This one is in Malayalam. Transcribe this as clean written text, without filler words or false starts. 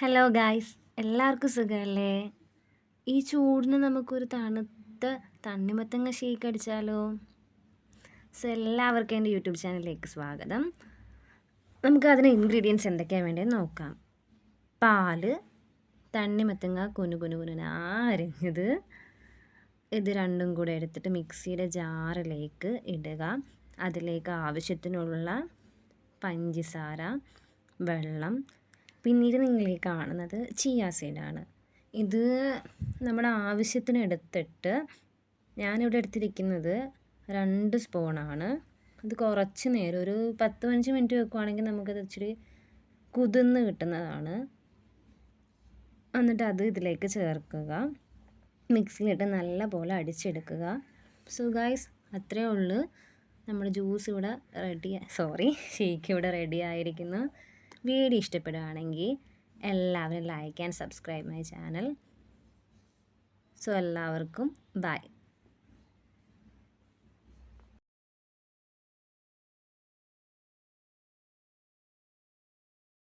ഹലോ ഗായ്സ്, എല്ലാവർക്കും സുഖമല്ലേ? ഈ ചൂടിന് നമുക്കൊരു തണുത്ത തണ്ണിമത്തങ്ങ ഷേക്ക് അടിച്ചാലോ? എല്ലാവർക്കും എൻ്റെ യൂട്യൂബ് ചാനലിലേക്ക് സ്വാഗതം. നമുക്ക് അതിന് ഇൻഗ്രീഡിയൻസ് എന്തൊക്കെയാണ് വേണ്ടതെന്ന് നോക്കാം. പാല്, തണ്ണിമത്തങ്ങ അരിഞ്ഞത്, ഇത് രണ്ടും കൂടെ എടുത്തിട്ട് മിക്സിയുടെ ജാറിലേക്ക് ഇടുക. അതിലേക്ക് ആവശ്യത്തിനുള്ള പഞ്ചസാര, വെള്ളം, പിന്നീട് നിങ്ങൾ ഈ കാണുന്നത് ചിയ സീഡാണ്. ഇത് നമ്മുടെ ആവശ്യത്തിന് എടുത്തിട്ട് ഞാനിവിടെ എടുത്തിരിക്കുന്നത് 2 സ്പൂണാണ്. ഇത് കുറച്ച് നേരം ഒരു 10-15 മിനിറ്റ് വെക്കുവാണെങ്കിൽ നമുക്കത് ഇച്ചിരി കുതിർന്ന് കിട്ടുന്നതാണ്. എന്നിട്ട് അത് ഇതിലേക്ക് ചേർക്കുക. മിക്സിയിലിട്ട് നല്ല പോലെ അടിച്ചെടുക്കുക. സോ ഗൈസ്, അത്രയേ ഉള്ളൂ. നമ്മുടെ ജ്യൂസ് ഇവിടെ ഷേക്ക് ഇവിടെ റെഡി ആയിരിക്കുന്നു. വീഡിയോ ഇഷ്ടപ്പെടുകയാണെങ്കിൽ എല്ലാവരും like and subscribe my channel. So എല്ലാവർക്കും ബൈ.